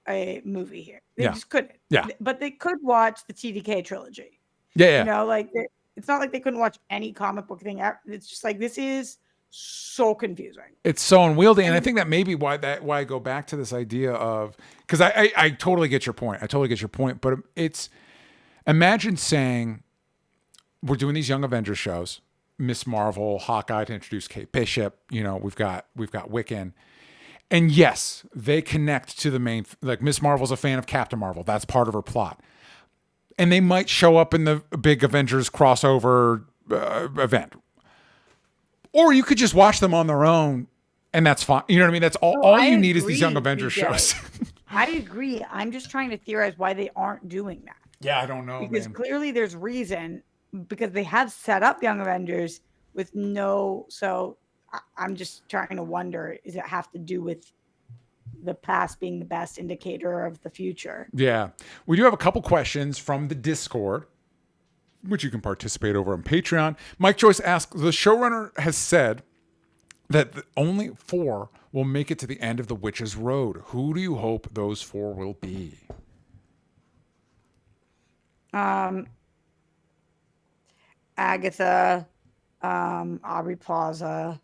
a movie here. They just couldn't. Yeah. But they could watch the TDK trilogy. Yeah. Like it's not like they couldn't watch any comic book thing. It's just like, this is so confusing. It's so unwieldy. And I think that may be why I go back to this idea of, because I totally get your point. But it's, imagine saying, we're doing these Young Avengers shows, Miss Marvel, Hawkeye to introduce Kate Bishop. We've got Wiccan. And yes, they connect to the main, like Miss Marvel's a fan of Captain Marvel. That's part of her plot. And they might show up in the big Avengers crossover event. Or you could just watch them on their own, and that's fine. You know what I mean? That's all you need is these Young Avengers shows. I agree. I'm just trying to theorize why they aren't doing that. Yeah, I don't know. Because clearly there's reason, because they have set up Young Avengers with no. So I'm just trying to wonder: does it have to do with the past being the best indicator of the future? Yeah. We do have a couple questions from the Discord, which you can participate over on Patreon. Mike Joyce asks, the showrunner has said that only 4 will make it to the end of the Witch's Road. Who do you hope those 4 will be? Agatha, Aubrey Plaza.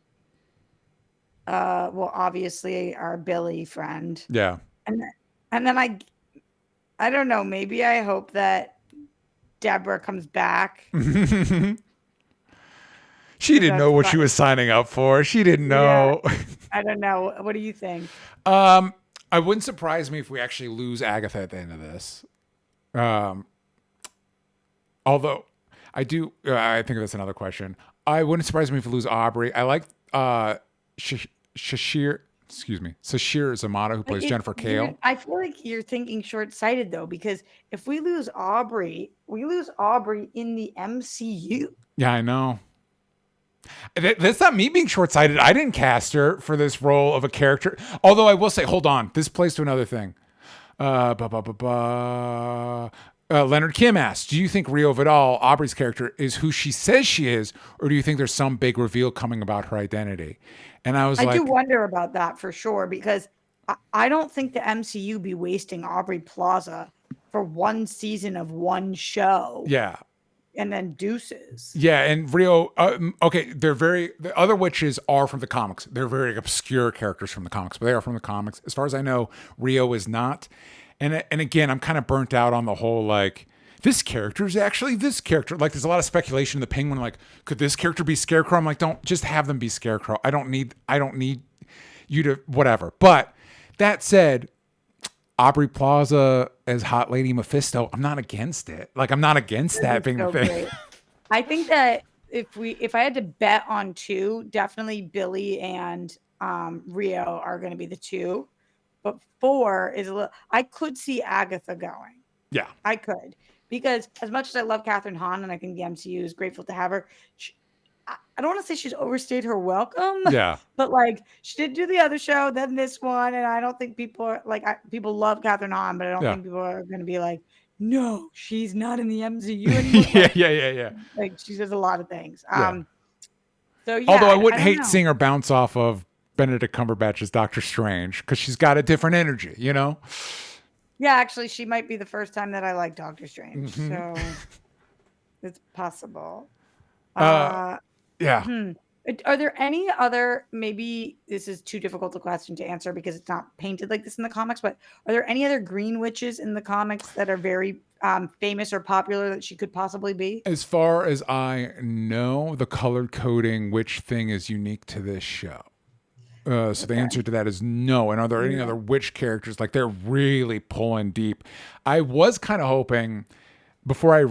Well, obviously our Billy friend. Yeah. And then I don't know. Maybe I hope that Deborah comes back. She didn't know what she was signing up for. She didn't know. Yeah, I don't know. What do you think? I wouldn't surprise me if we actually lose Agatha at the end of this. Although I do, I think that's another question. I wouldn't surprise me if we lose Aubrey. I like Sashir Zamata, who plays Jennifer Kale. I feel like you're thinking short-sighted though, because if we lose Aubrey in the MCU. Yeah, I know. That's not me being short-sighted. I didn't cast her for this role of a character. Although I will say, hold on, this plays to another thing. Leonard Kim asks, do you think Rio Vidal, Aubrey's character, is who she says she is, or do you think there's some big reveal coming about her identity? And I do wonder about that for sure, because I don't think the MCU be wasting Aubrey Plaza for one season of one show. Yeah. And then deuces. Yeah, and Rio, okay, the other witches are from the comics. They're very obscure characters from the comics, but they are from the comics. As far as I know, Rio is not. And again, I'm kind of burnt out on the whole, like, this character is actually this character. Like, there's a lot of speculation in the Penguin, like, could this character be Scarecrow? I'm like, don't just have them be Scarecrow. I don't need you to whatever. But that said, Aubrey Plaza as Hot Lady Mephisto, I'm not against it. Like, I'm not against that being the thing. Great. I think that if I had to bet on 2, definitely Billy and Rio are going to be the 2. But 4 is a little. I could see Agatha going. Yeah, I could, because as much as I love Kathryn Hahn and I think the MCU is grateful to have her, I don't want to say she's overstayed her welcome. Yeah, but like, she did do the other show, then this one, and I don't think people are like, people love Kathryn Hahn, but I don't think people are going to be like, no, she's not in the MCU anymore. yeah. Like, she does a lot of things. So yeah. Although I wouldn't hate seeing her bounce off of Benedict Cumberbatch's Doctor Strange, because she's got a different energy, you know? Yeah, actually, she might be the first time that I like Doctor Strange. Mm-hmm. So it's possible. Yeah. Are there any other, maybe this is too difficult a question to answer because it's not painted like this in the comics, but are there any other green witches in the comics that are very famous or popular that she could possibly be? As far as I know, the color coding witch thing is unique to this show. So the answer to that is no. And are there any other witch characters? Like, they're really pulling deep. I was kind of hoping before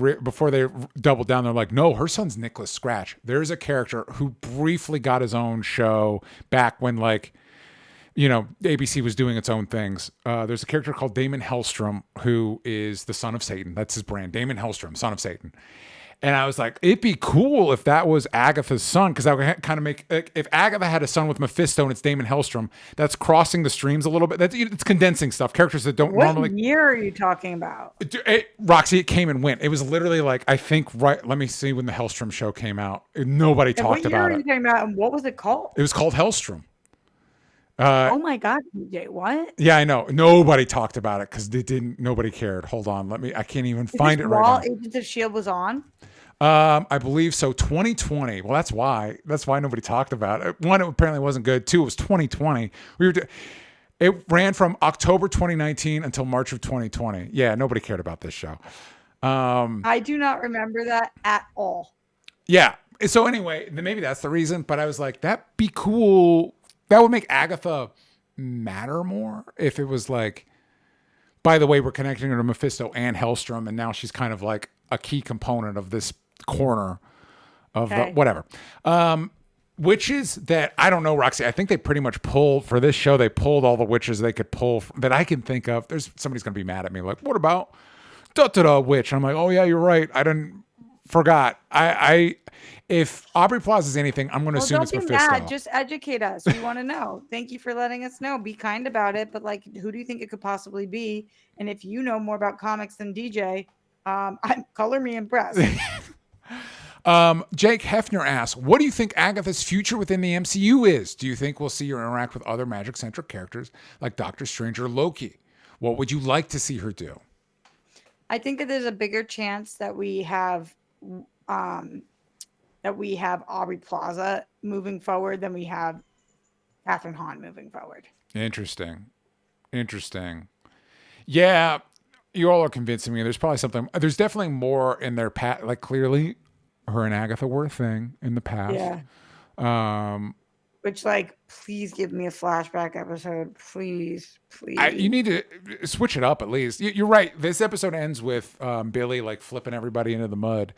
they doubled down, they're like, no, her son's Nicholas Scratch. There's a character who briefly got his own show back when, like, you know, ABC was doing its own things. There's a character called Damon Hellstrom, who is the son of Satan. That's his brand, Damon Hellstrom, son of Satan. And I was like, it'd be cool if that was Agatha's son, because that would kind of make, if Agatha had a son with Mephisto and it's Damon Hellstrom, that's crossing the streams a little bit. It's condensing stuff. Characters that don't normally. What year are you talking about? Roxy, it came and went. It was literally like, I think, let me see when the Hellstrom show came out. Nobody talked about it. What year are you talking about, and what was it called? It was called Hellstrom. Oh my God, DJ, what? Yeah, I know. Nobody talked about it because nobody cared. Hold on. I can't even find it right now. While Agents of S.H.I.E.L.D. was on? I believe so. 2020. Well, that's why nobody talked about it. One, it apparently wasn't good. 2, it was 2020. It ran from October 2019 until March of 2020. Yeah, nobody cared about this show. I do not remember that at all. Yeah. So anyway, maybe that's the reason. But I was like, that'd be cool. That would make Agatha matter more if it was like, by the way, we're connecting her to Mephisto and Hellstrom, and now she's kind of like a key component of this corner of the whatever. Witches that, I don't know, Roxy, I think they pretty much pulled, for this show, they pulled all the witches they could pull that I can think of. Somebody's going to be mad at me, like, what about da-da-da witch? And I'm like, oh yeah, you're right. I didn't Forgot. If Aubrey Plaza is anything, I'm going to assume don't it's be Mephisto. mad. Just educate us. We want to know. Thank you for letting us know. Be kind about it. But like, who do you think it could possibly be? And if you know more about comics than DJ, color me impressed. Jake Hefner asks, what do you think Agatha's future within the MCU is? Do you think we'll see her interact with other magic-centric characters like Doctor Strange or Loki? What would you like to see her do? I think that there's a bigger chance that we have Aubrey Plaza moving forward than we have Kathryn Hahn moving forward. Interesting. Yeah, you all are convincing me. There's probably something. There's definitely more in their past. Like clearly, her and Agatha were a thing in the past. Yeah. Which, like, please give me a flashback episode, please. You need to switch it up at least. You're right. This episode ends with Billy like flipping everybody into the mud,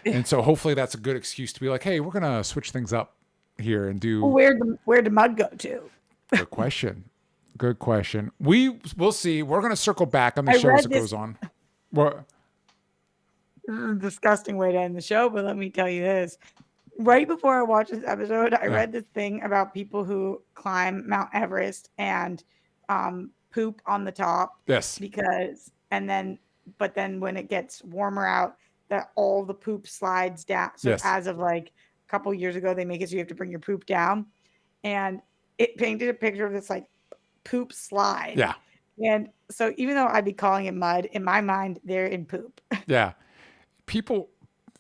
and so hopefully that's a good excuse to be like, "Hey, we're gonna switch things up here and do." Where'd the mud go to? Good question. We'll see. We're gonna circle back on the show as it goes on. What? This is a disgusting way to end the show, but let me tell you this. Right before I watched this episode, I read this thing about people who climb Mount Everest and poop on the top. Yes. But then when it gets warmer out, that all the poop slides down. So as of like a couple years ago, they make it so you have to bring your poop down. And it painted a picture of this like poop slide. Yeah. And so even though I'd be calling it mud, in my mind, they're in poop. Yeah.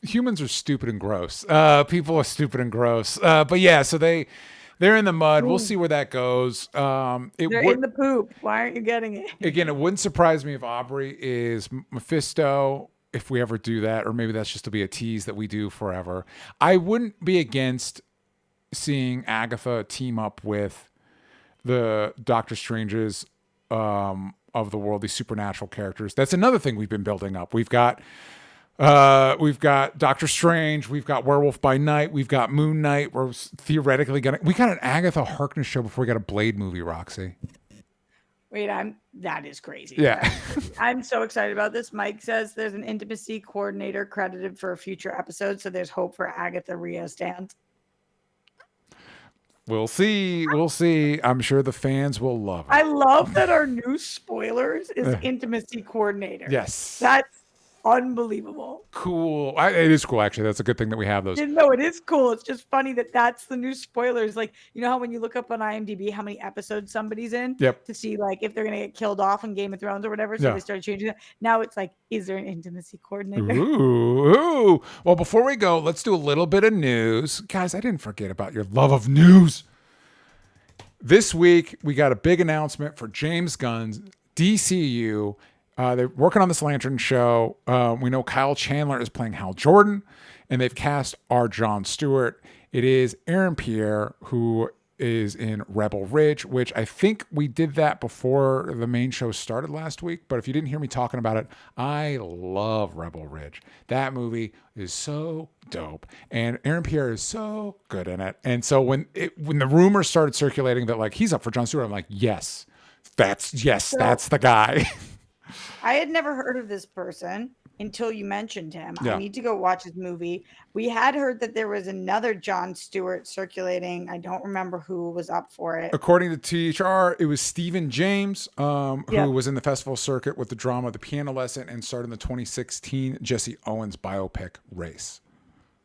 Humans are stupid and gross. People are stupid and gross. But yeah, so they're in the mud. We'll see where that goes. They're in the poop. Why aren't you getting it? Again, it wouldn't surprise me if Aubrey is Mephisto, if we ever do that, or maybe that's just to be a tease that we do forever. I wouldn't be against seeing Agatha team up with the Doctor Stranges of the world, these supernatural characters. That's another thing we've been building up. We've got Doctor Strange. We've got Werewolf by Night. We've got Moon Knight. We're theoretically we got an Agatha Harkness show before we got a Blade movie, Roxy. Wait, that is crazy. Yeah. I'm so excited about this. Mike says there's an intimacy coordinator credited for a future episode, so there's hope for Agatha Rio stands. We'll see. I'm sure the fans will love it. I love that our new spoilers is intimacy coordinator. Yes. That's unbelievable. Cool. It is cool, actually. That's a good thing that we have those. No, it is cool. It's just funny that that's the new spoilers. Like, you know how when you look up on IMDb how many episodes somebody's in to see like if they're going to get killed off in Game of Thrones or whatever. So they started changing it. Now it's like, is there an intimacy coordinator? Ooh. Well, before we go, let's do a little bit of news. Guys, I didn't forget about your love of news. This week, we got a big announcement for James Gunn's DCU. They're working on this Lantern show. We know Kyle Chandler is playing Hal Jordan, and they've cast our John Stewart. It is Aaron Pierre, who is in Rebel Ridge, which I think we did that before the main show started last week. But if you didn't hear me talking about it, I love Rebel Ridge. That movie is so dope, and Aaron Pierre is so good in it. And so when the rumors started circulating that like he's up for John Stewart, I'm like, that's the guy. I had never heard of this person until you mentioned him. I need to go watch his movie. We had heard that there was another John Stewart circulating. I don't remember who was up for it. According to THR, it was Stephen James, who was in the festival circuit with the drama The Piano Lesson and starred in the 2016 Jesse Owens biopic Race.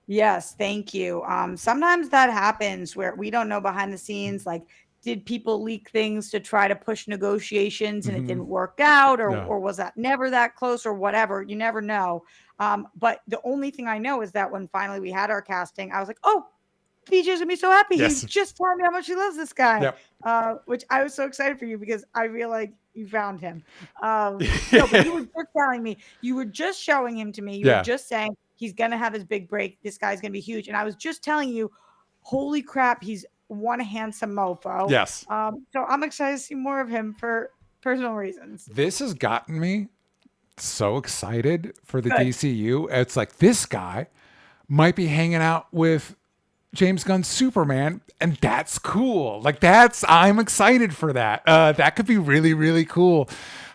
Yes, thank you. Sometimes that happens where we don't know behind the scenes, like, did people leak things to try to push negotiations and it didn't work out, or was that never that close, or whatever? You never know. But the only thing I know is that when finally we had our casting, I was like, oh, PJ's gonna be so happy. He's just telling me how much he loves this guy. Which I was so excited for you because I feel like you found him. No, but you were just telling me, you were just showing him to me. You were just saying he's gonna have his big break. This guy's gonna be huge. And I was just telling you, holy crap, he's one handsome mofo. Yes. So I'm excited to see more of him for personal reasons. This has gotten me so excited for the DCU. It's like this guy might be hanging out with James Gunn's Superman, and that's cool. Like I'm excited for that. That could be really, really cool.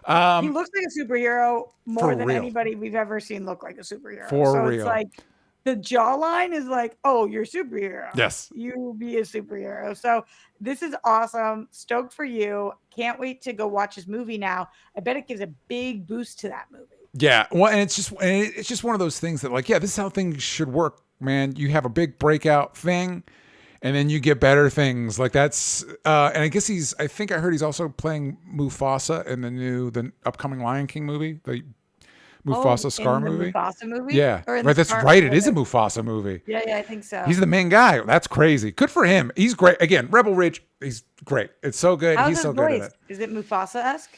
He looks like a superhero more than anybody we've ever seen look like a superhero. For so real. It's like the jawline is like, oh, you're a superhero. Yes. You be a superhero. So this is awesome. Stoked for you. Can't wait to go watch this movie now. I bet it gives a big boost to that movie. Yeah. Well, and it's just one of those things that like, yeah, this is how things should work, man. You have a big breakout thing and then you get better things. Like that's and I guess I think I heard he's also playing Mufasa in the upcoming Lion King movie, the Mufasa Scar movie. Mufasa movie? Yeah. Right, that's right. It is a Mufasa movie. Yeah, I think so. He's the main guy. That's crazy. Good for him. He's great. Again, Rebel Ridge, he's great. It's so good. How's He's so good at it. Is it Mufasa-esque?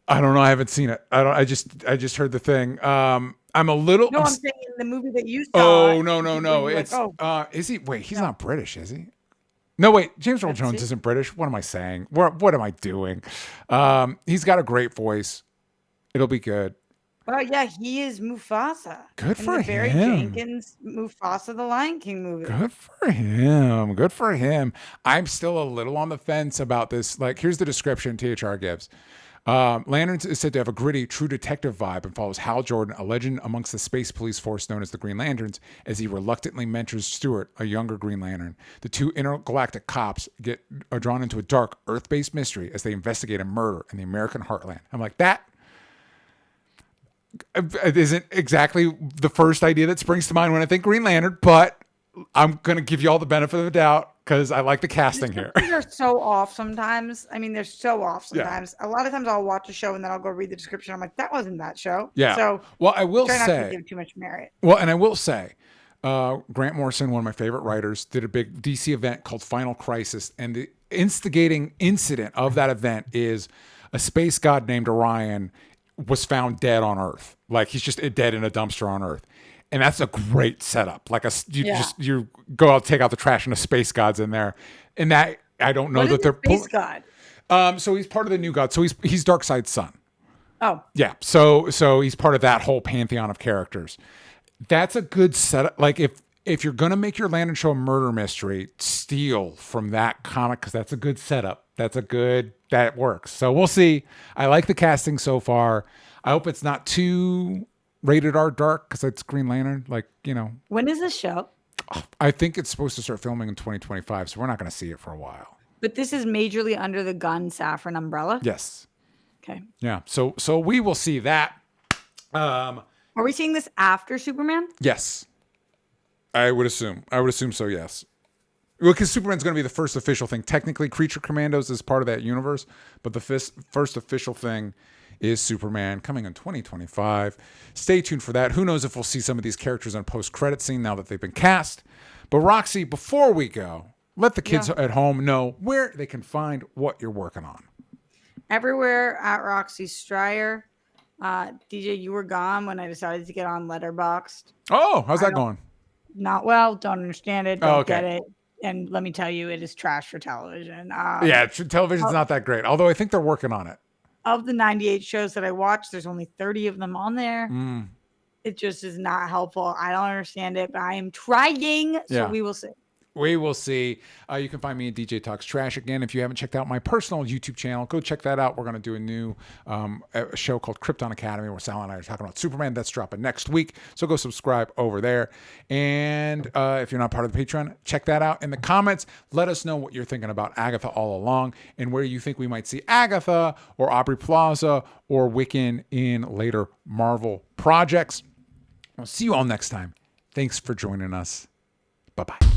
I don't know. I haven't seen it. I just heard the thing. I'm a little. No, I'm saying in the movie that you saw. Oh no. It's is he? Wait, he's not British, is he? No, wait. James Earl Jones isn't British. What am I saying? What am I doing? He's got a great voice. It'll be good. Well, yeah, he is Mufasa. Good for him. Barry Jenkins, Mufasa, the Lion King movie. Good for him. Good for him. I'm still a little on the fence about this. Like, here's the description THR gives. Lanterns is said to have a gritty, true detective vibe and follows Hal Jordan, a legend amongst the space police force known as the Green Lanterns, as he reluctantly mentors Stewart, a younger Green Lantern. The two intergalactic cops are drawn into a dark, Earth-based mystery as they investigate a murder in the American heartland. I'm like, that isn't exactly the first idea that springs to mind when I think Green Lantern, but I'm going to give you all the benefit of the doubt because I like the casting here. They're so off sometimes. I mean, they're so off sometimes. Yeah. A lot of times I'll watch a show and then I'll go read the description. I'm like, that wasn't that show. Yeah. So, well, I will try say, not to give too much merit. Well, and I will say, Grant Morrison, one of my favorite writers, did a big DC event called Final Crisis. And the instigating incident of that event is a space god named Orion was found dead on Earth. Like he's just dead in a dumpster on Earth. And that's a great setup. Like you go out, take out the trash, and a space god's in there. And that I don't know that they're space god. So he's part of the new god. So he's Darkseid's son. Oh, yeah. So he's part of that whole pantheon of characters. That's a good setup. Like if you're gonna make your Lantern show a murder mystery, steal from that comic because that's a good setup. That works. So we'll see. I like the casting so far. I hope it's not too rated R dark because it's Green Lantern. Like, you know. When is this show? I think it's supposed to start filming in 2025, so we're not going to see it for a while. But this is majorly under the Gunn Safran umbrella? Yes. Okay. Yeah. So we will see that. Are we seeing this after Superman? Yes. I would assume so, yes. Well, because Superman's going to be the first official thing. Technically, Creature Commandos is part of that universe, but the first official thing is Superman coming in 2025. Stay tuned for that. Who knows if we'll see some of these characters on post-credit scene now that they've been cast. But Roxy, before we go, let the kids at home know where they can find what you're working on. Everywhere at Roxy Stryer. DJ, you were gone when I decided to get on Letterboxd. Oh, how's that going? Not well. Don't understand it. Don't get it. And let me tell you, it is trash for television. Television's not that great. Although I think they're working on it. Of the 98 shows that I watched, there's only 30 of them on there. It just is not helpful. I don't understand it, but I am trying. So we will see. We will see. You can find me at DJ Talks Trash. Again, if you haven't checked out my personal YouTube channel, go check that out. We're going to do a new a show called Krypton Academy where Sal and I are talking about Superman. That's dropping next week. So go subscribe over there. And if you're not part of the Patreon, check that out in the comments. Let us know what you're thinking about Agatha All Along and where you think we might see Agatha or Aubrey Plaza or Wiccan in later Marvel projects. I'll see you all next time. Thanks for joining us. Bye-bye.